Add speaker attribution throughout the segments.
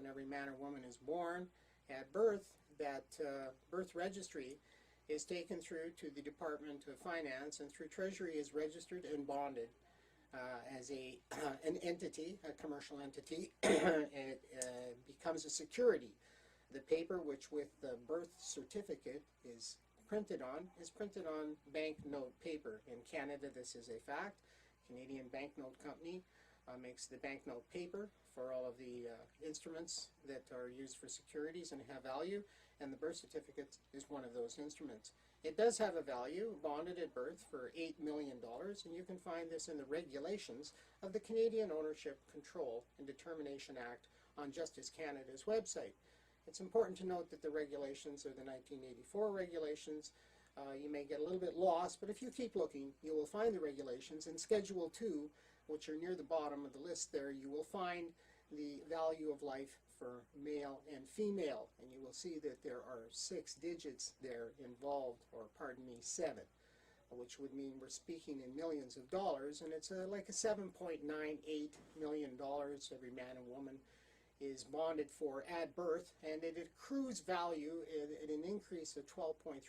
Speaker 1: when every man or woman is born at birth, that birth registry is taken through to the Department of Finance, and through Treasury is registered and bonded as an entity, a commercial entity. It becomes a security. The paper which with the birth certificate is printed on banknote paper. In Canada, this is a fact. Canadian Banknote Company makes the banknote paper for all of the instruments that are used for securities and have value, and the birth certificate is one of those instruments. It does have a value, bonded at birth, for $8 million, and you can find this in the regulations of the Canadian Ownership, Control and Determination Act on Justice Canada's website. It's important to note that the regulations are the 1984 regulations. You may get a little bit lost, but if you keep looking, you will find the regulations. In Schedule 2, which are near the bottom of the list there, you will find the value of life for male and female, and you will see that there are 6 digits there involved, or pardon me, 7, which would mean we're speaking in millions of dollars, and it's like a $7.98 million every man and woman is bonded for at birth, and it accrues value at an increase of 12.3%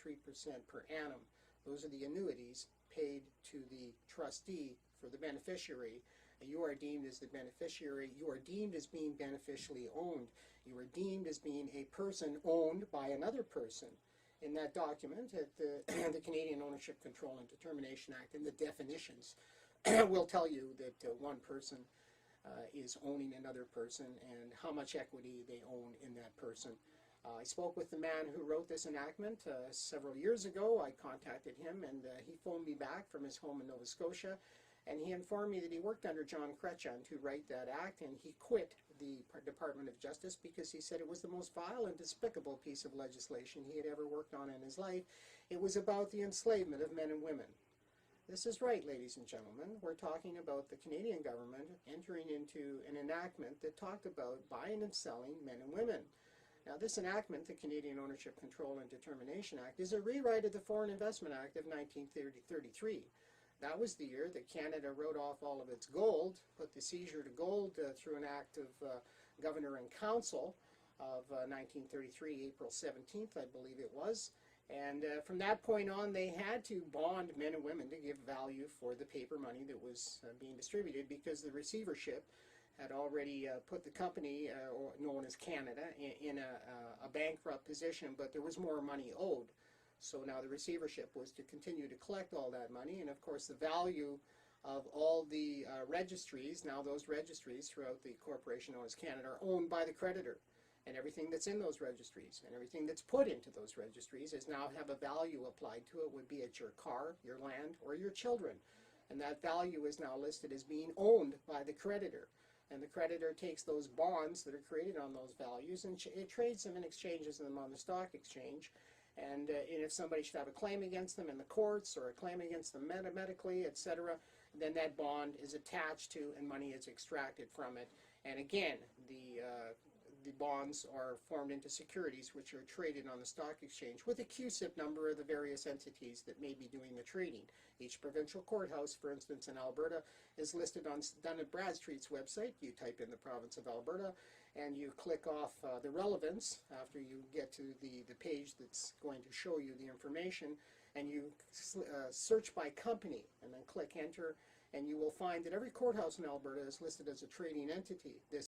Speaker 1: per annum. Those are the annuities paid to the trustee for the beneficiary. You are deemed as the beneficiary. You are deemed as being beneficially owned. You are deemed as being a person owned by another person. In that document, at the Canadian Ownership, Control and Determination Act, in the definitions, will tell you that one person is owning another person and how much equity they own in that person. I spoke with the man who wrote this enactment several years ago. I contacted him, and he phoned me back from his home in Nova Scotia, and he informed me that he worked under John Chrétien to write that act, and he quit the Department of Justice because he said it was the most vile and despicable piece of legislation he had ever worked on in his life. It was about the enslavement of men and women. This is right, ladies and gentlemen. We're talking about the Canadian government entering into an enactment that talked about buying and selling men and women. Now, this enactment, the Canadian Ownership, Control and Determination Act, is a rewrite of the Foreign Investment Act of 1933. That was the year that Canada wrote off all of its gold, put the seizure to gold through an act of Governor and Council of 1933, April 17th, I believe it was. And from that point on, they had to bond men and women to give value for the paper money that was being distributed, because the receivership had already put the company, known as Canada, in a bankrupt position, but there was more money owed. So now the receivership was to continue to collect all that money, and of course the value of all the registries, now those registries throughout the corporation known as Canada, are owned by the creditor. And everything that's in those registries and everything that's put into those registries is now have a value applied to it, would be it your car, your land, or your children. And that value is now listed as being owned by the creditor. And the creditor takes those bonds that are created on those values and it trades them and exchanges them on the stock exchange. And if somebody should have a claim against them in the courts, or a claim against them medically, etc., then that bond is attached to and money is extracted from it. And again, the bonds are formed into securities which are traded on the stock exchange with a QSIP number of the various entities that may be doing the trading. Each provincial courthouse, for instance, in Alberta, is listed on Dun & Bradstreet's website. You type in the province of Alberta and you click off the relevance after you get to the page that's going to show you the information, and you search by company and then click enter, and you will find that every courthouse in Alberta is listed as a trading entity. This